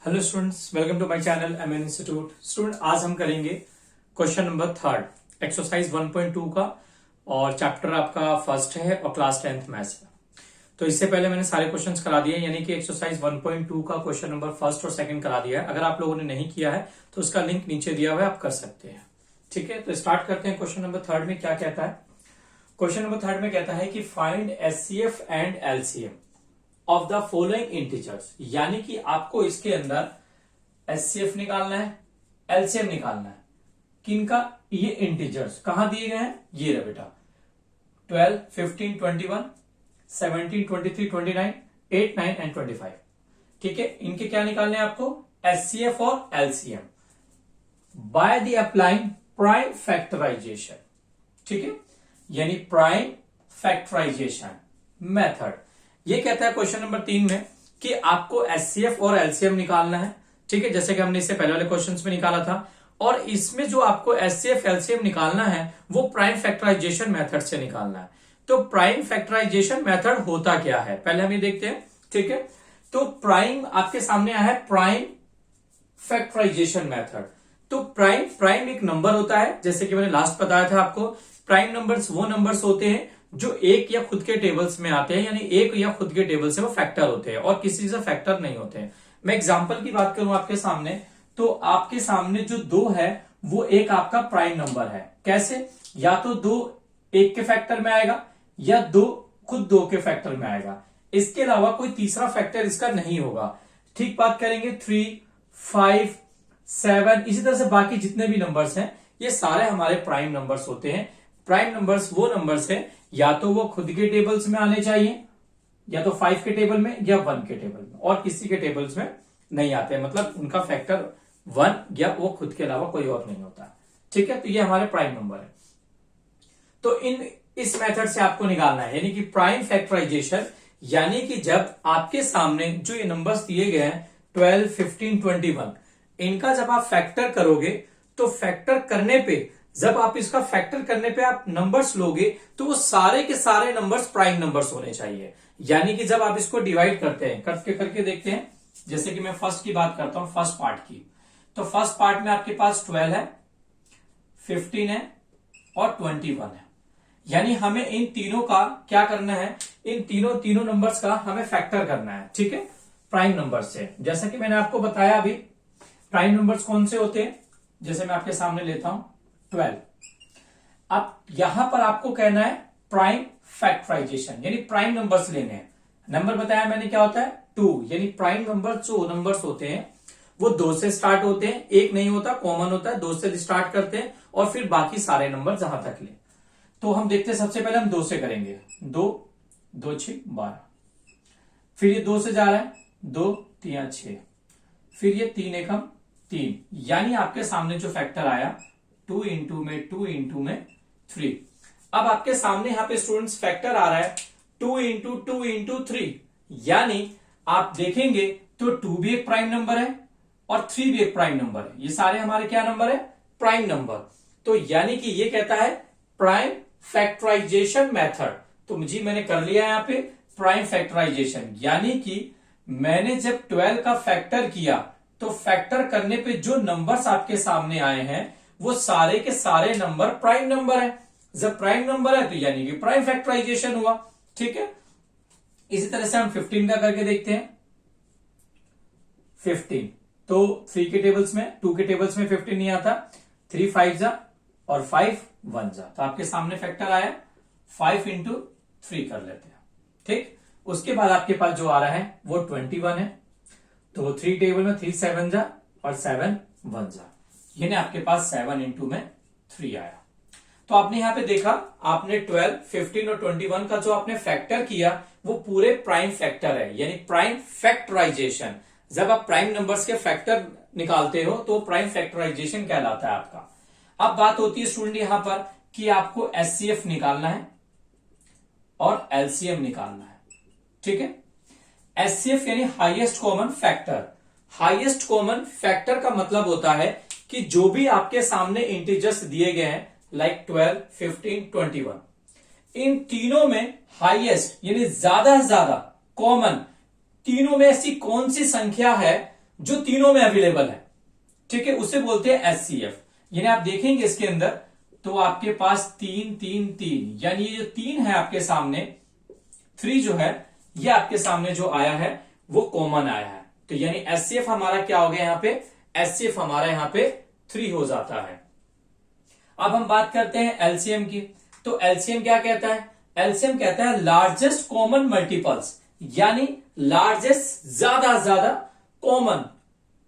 Hello students, welcome to my channel MN institute. Student, आज हम करेंगे क्वेश्चन नंबर 3 एक्सरसाइज 1.2 का, और चैप्टर आपका फर्स्ट है और क्लास 10th मैथ्स है। तो इससे पहले मैंने सारे क्वेश्चंस करा दिए, यानी कि एक्सरसाइज 1.2 का क्वेश्चन नंबर फर्स्ट और सेकंड करा दिया है। अगर आप लोगों ने नहीं किया है तो उसका लिंक नीचे दिया हुआ है, आप कर सकते हैं। ठीक है, तो स्टार्ट करते हैं। क्वेश्चन नंबर 3 में क्या कहता है? क्वेश्चन नंबर 3 में कहता है कि find HCF and LCM of the following integers, यानी कि आपको इसके अंदर एचसीएफ निकालना है, एलसीएम निकालना है। किनका? ये इंटीजर्स कहां दिए गए हैं? ये रहे बेटा, 12, 15, 21, 17, 23, 29, 8, 9 एंड 25। ठीक है, इनके क्या निकालने हैं आपको? एचसीएफ और LCM by the applying prime factorization. ठीक है, यानी प्राइम फैक्टराइजेशन मेथड। ये कहता है क्वेश्चन नंबर 3 में कि आपको एचसीएफ और एलसीएम निकालना है। ठीक है, जैसे कि हमने इससे पहले वाले क्वेश्चंस में निकाला था। और इसमें जो आपको एचसीएफ एलसीएम निकालना है वो प्राइम फैक्टराइजेशन मेथड से निकालना है। तो प्राइम फैक्टराइजेशन मेथड होता क्या है, पहले हम ये देखते हैं। ठीक है, तो प्राइम आपके सामने आया है, प्राइम फैक्टराइजेशन मेथड। तो प्राइम एक नंबर होता है, जैसे कि मैंने लास्ट बताया था आपको। प्राइम नंबर्स वो नंबर्स होते हैं जो एक या खुद के टेबल्स में आते हैं, यानी एक या खुद के टेबल से वो फैक्टर होते हैं और किसी से फैक्टर नहीं होते हैं। मैं एग्जांपल की बात करूं आपके सामने, तो आपके सामने जो 2 है वो एक आपका प्राइम नंबर है। कैसे? या तो 2 एक के फैक्टर में आएगा, या 2 खुद 2 के फैक्टर में आएगा। इसके अलावा कोई तीसरा फैक्टर इसका नहीं होगा। ठीक बात करेंगे, 3, 5, 7, इसी तरह से बाकी जितने भी नंबर्स हैं ये सारे हमारे प्राइम नंबर्स होते हैं। प्राइम नंबर्स वो नंबर्स हैं, या तो वो खुद के टेबल्स में आने चाहिए, या तो 5 के टेबल में या 1 के टेबल में, और किसी के टेबल्स में नहीं आते, मतलब उनका फैक्टर 1 या वो खुद के अलावा कोई और नहीं होता। ठीक है, तो ये हमारे प्राइम नंबर है। तो इस मेथड से आपको निकालना है, यानी कि प्राइम फैक्टराइजेशन, यानी कि जब आपके सामने जो ये नंबर्स दिए गए हैं 12, 15, 21, इनका जब आप फैक्टर करोगे तो फैक्टर करने पे, जब आप इसका फैक्टर करने पे आप नंबर्स लोगे तो वो सारे के सारे नंबर्स प्राइम नंबर्स होने चाहिए। यानी कि जब आप इसको डिवाइड करते हैं, करके देखते हैं। जैसे कि मैं फर्स्ट की बात करता हूं, फर्स्ट पार्ट की। तो फर्स्ट पार्ट में आपके पास 12 है, 15 है और 21 है। यानी हमें इन तीनों का क्या करना है? इन तीनों नंबर्स का हमें फैक्टर करना है। ठीक है, प्राइम नंबर से। जैसा कि मैंने आपको बताया अभी, प्राइम नंबर्स कौन से होते हैं? जैसे मैं आपके सामने लेता हूं 12। अब यहां पर आपको कहना है प्राइम फैक्टराइजेशन, यानी प्राइम नंबर्स लेने हैं। नंबर बताया मैंने क्या होता है? 2, यानी प्राइम नंबर जो नंबर्स होते हैं वो 2 से स्टार्ट होते हैं, एक नहीं होता, कॉमन होता है। 2 से स्टार्ट करते हैं और फिर बाकी सारे नंबर जहां तक ले। तो हम देखते हैं, सबसे पहले हम 2 से करेंगे। 2, 2 6 12। फिर ये 2 से जा रहा है, 2 3 6। फिर ये 3 एकम 3, यानी आपके सामने जो फैक्टर आया 2 इंटू में 2 इंटू में 3। अब आपके सामने यहां पे स्टूडेंट्स फैक्टर आ रहा है 2 इंटू 2 इंटू 3, यानी आप देखेंगे तो 2 भी एक प्राइम नंबर है और 3 भी एक प्राइम नंबर है। ये सारे हमारे क्या नंबर है? Prime number. तो यानी कि ये कहता है प्राइम फैक्टराइजेशन मेथड। तो जी मैंने कर लिया यहां पे प्राइम फैक्टराइजेशन, यानी कि मैंने जब 12 का फैक्टर किया तो फैक्टर करने पे जो नंबर्स आपके सामने आए हैं वो सारे के सारे नंबर प्राइम नंबर है। जब प्राइम नंबर है तो यानी कि प्राइम फैक्टराइजेशन हुआ। ठीक है, इसी तरह से हम 15 का करके देखते हैं। 15 तो 3 के टेबल्स में, 2 के टेबल्स में 15 नहीं आता। 3 5 जा और 5 1 जा, तो आपके सामने फैक्टर आया 5 इंटू 3 कर लेते हैं। ठीक, उसके बाद आपके पास जो आ रहा है वो 21 है। तो 3 टेबल में 3 7 जा और 7 1 जा, यानी आपके पास 7 इंटू में 3 आया। तो आपने यहां पे देखा, आपने 12, 15 और 21 का जो आपने फैक्टर किया वो पूरे प्राइम फैक्टर है, यानी प्राइम फैक्टराइजेशन। जब आप प्राइम नंबर्स के फैक्टर निकालते हो तो प्राइम फैक्टराइजेशन कहलाता है आपका। अब बात होती है स्टूडेंट यहां पर कि आपको एचसीएफ निकालना है और एलसीएम निकालना है। ठीक है, एचसीएफ यानी highest common factor. Highest common factor का मतलब होता है कि जो भी आपके सामने इंटीजर्स दिए गए हैं, लाइक 12, 15, 21, इन तीनों में हाईएस्ट यानी ज्यादा से ज्यादा कॉमन तीनों में ऐसी कौन सी संख्या है जो तीनों में अवेलेबल है, ठीक है, उसे बोलते हैं एचसीएफ। यानी आप देखेंगे इसके अंदर तो आपके पास 3 3 3, यानी ये जो 3 है आपके सामने, 3 जो है ये आपके सामने जो आया है वो कॉमन आया है। तो यानी एचसीएफ हमारा क्या हो गया यहां पे, एचसीएफ हमारा यहां पे 3 हो जाता है। अब हम बात करते हैं एलसीएम की। तो एलसीएम क्या कहता है, एलसीएम कहता है लार्जेस्ट कॉमन मल्टीपल्स, यानी लार्जेस्ट ज्यादा कॉमन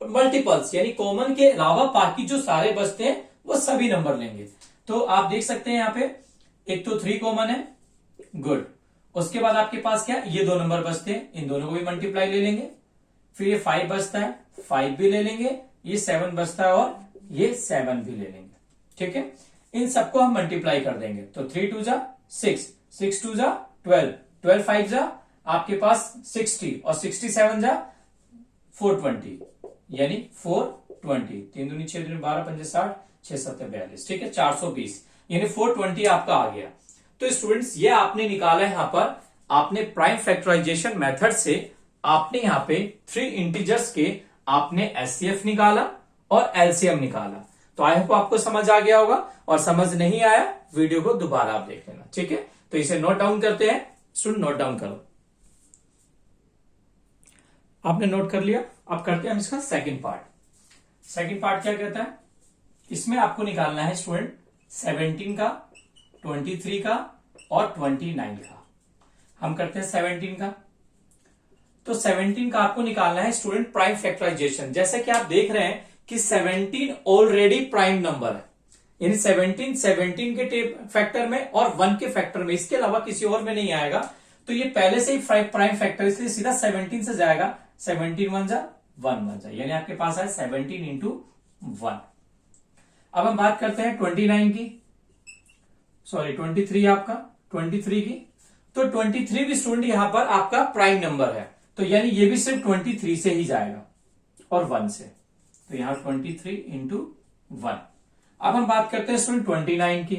मल्टीपल्स, यानी कॉमन के अलावा बाकी जो सारे बचते हैं वो सभी नंबर लेंगे। तो आप देख सकते हैं यहां पे एक तो 3 कॉमन है, गुड। उसके बाद आपके पास क्या, ये 2 नंबर बचते हैं, इन दोनों को भी मल्टीप्लाई ले लेंगे। फिर ये 5 बचता है, 5 भी ले लेंगे। ये 7 बचता है और ये 7 भी ले लेंगे, ठीक है। इन सबको हम मल्टीप्लाई कर देंगे। तो 3 2 जा 6, 6 2 जा 12, 12 5 जा आपके पास 60 और 67 जा 420, यानी 420। 3 दूनी 6 दूनी 12 पंजे 60, 6 7 42, ठीक है, 420, यानी 420 आपका आ गया। तो स्टूडेंट्स ये आपने निकाला है, यहां पर आपने प्राइम फैक्टराइजेशन मेथड से आपने यहां पे 3 इंटीजर्स के आपने एचसीएफ निकाला और एलसीएम निकाला। तो आई होप आपको समझ आ गया होगा, और समझ नहीं आया वीडियो को दोबारा आप देख लेना, ठीक है। तो इसे नोट डाउन करते हैं, स्टूडेंट नोट डाउन करो। आपने नोट कर लिया, अब करते हैं हम इसका सेकंड पार्ट। सेकंड पार्ट क्या कहता है, इसमें आपको निकालना है स्टूडेंट 17 का, 23 का और 29 का। हम करते हैं 17 का। तो 17 का आपको निकालना है स्टूडेंट प्राइम फैक्टराइजेशन। जैसे कि आप देख रहे हैं कि 17 ऑलरेडी प्राइम नंबर है, यानी 17 के फैक्टर में और 1 के फैक्टर में, इसके अलावा किसी और में नहीं आएगा। तो ये पहले से ही प्राइम फैक्टर, इसलिए सीधा 17 से जाएगा। 17 1 जा 1 1 जा, यानी आपके पास है 17 इंटू 1। अब हम बात करते हैं 29 की, सॉरी 23 आपका, 23 की। तो 23 भी स्टूडेंट यहां पर आपका प्राइम नंबर है, तो यानी ये भी सिर्फ 23 से ही जाएगा और 1 से। तो यहां 23 इंटू 1। अब हम बात करते हैं स्टूडेंट 29 की,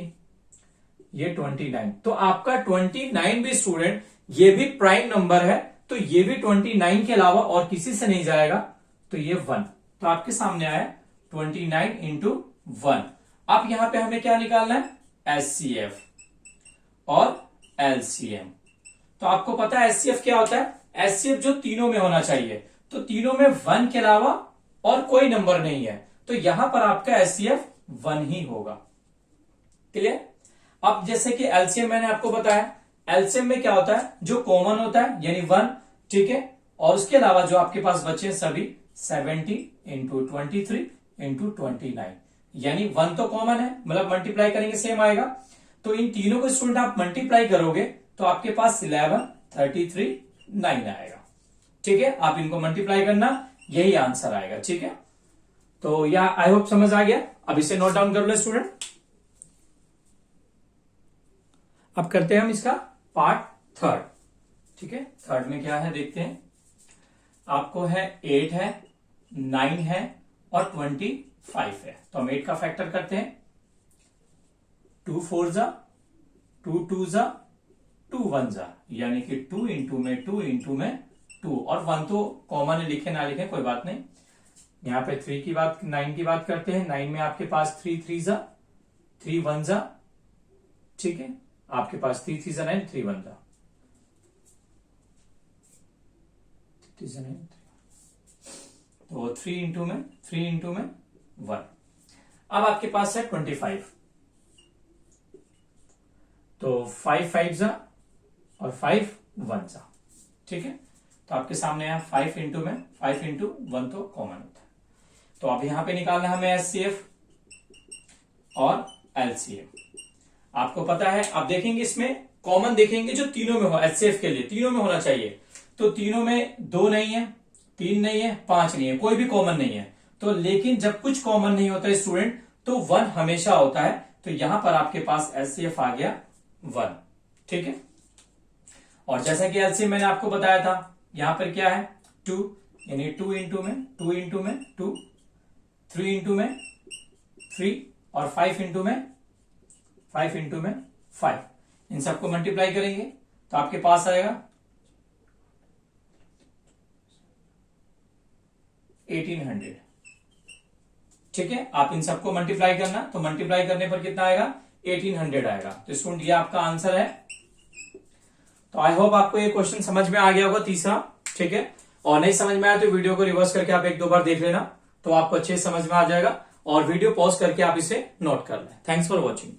ये 29। तो आपका 29 भी स्टूडेंट ये भी प्राइम नंबर है, तो ये भी 29 के अलावा और किसी से नहीं जाएगा, तो ये 1। तो आपके सामने आया 29 इंटू 1। अब यहां पे हमें क्या निकालना है, एचसीएफ और एलसीएम। तो आपको पता है एचसीएफ क्या होता है, एचसीएफ जो तीनों में होना चाहिए। तो तीनों में 1 के अलावा और कोई नंबर नहीं है, तो यहां पर आपका एचसीएफ 1 ही होगा। क्लियर। अब जैसे कि एलसीएम मैंने आपको बताया, एलसीएम में क्या होता है, जो कॉमन होता है यानी 1, ठीक है, और उसके अलावा जो आपके पास बचे सभी 70 इंटू 23 इंटू 29, यानी 1 तो कॉमन है, मतलब मल्टीप्लाई करेंगे सेम आएगा। तो इन तीनों को स्टूडेंट आप मल्टीप्लाई करोगे तो आपके पास 11 33 9 आएगा, ठीक है। आप इनको मल्टीप्लाई करना, यही आंसर आएगा, ठीक है। तो या आई होप समझ आ गया। अब इसे नोट डाउन कर लो स्टूडेंट। अब करते हैं हम इसका पार्ट थर्ड, ठीक है। थर्ड में क्या है देखते हैं। आपको है 8 है, 9 है और 25 है। तो हम 8 का फैक्टर करते हैं। 2 4 जा 2 2 जा 2 1 जा, यानी कि 2 इंटू में 2 इंटू में 2, और 1 तो कॉमन है, लिखे ना लिखे कोई बात नहीं। यहां पे 3 की बात 9 की बात करते हैं। 9 में आपके पास 3 3 जा 3 1 जा, ठीक है। आपके पास 3 3 जा 9, 3 1 जा 3 9, तो 3 इंटू में 1। अब आपके पास है 25, तो 5 5 जा और 5 1 जा, ठीक है। तो आपके सामने यहां 5 इंटू में 5 इंटू 1 तो कॉमन होता है। तो अब यहां पे निकालना है हमें एचसीएफ और एलसीएम। आपको पता है, आप देखेंगे इसमें कॉमन देखेंगे जो तीनों में हो, एचसीएफ के लिए तीनों में होना चाहिए। तो तीनों में 2 नहीं है, 3 नहीं है, 5 नहीं है, कोई भी कॉमन नहीं है। तो लेकिन जब कुछ कॉमन नहीं होता है स्टूडेंट, तो 1 हमेशा होता है। तो यहां पर आपके पास एचसीएफ आ गया 1, ठीक है। और जैसा कि एलसीएम मैंने आपको बताया था, यहां पर क्या है 2, यानी 2 इंटू में 2 इंटू में 2, 3 इंटू में 3 और 5 इंटू में 5। इन सबको मल्टीप्लाई करेंगे तो आपके पास आएगा 1800। ठीक है, आप इन सबको मल्टीप्लाई करना, तो मल्टीप्लाई करने पर कितना आएगा, 1800 आएगा। तो स्टूडेंट ये आपका आंसर है। तो आई होप आपको ये क्वेश्चन समझ में आ गया होगा तीसरा। ठीक है, और नहीं समझ में आया तो वीडियो को रिवर्स करके आप एक दो बार देख लेना, तो आपको अच्छे से समझ में आ जाएगा, और वीडियो पॉज करके आप इसे नोट कर लें। Thanks for watching.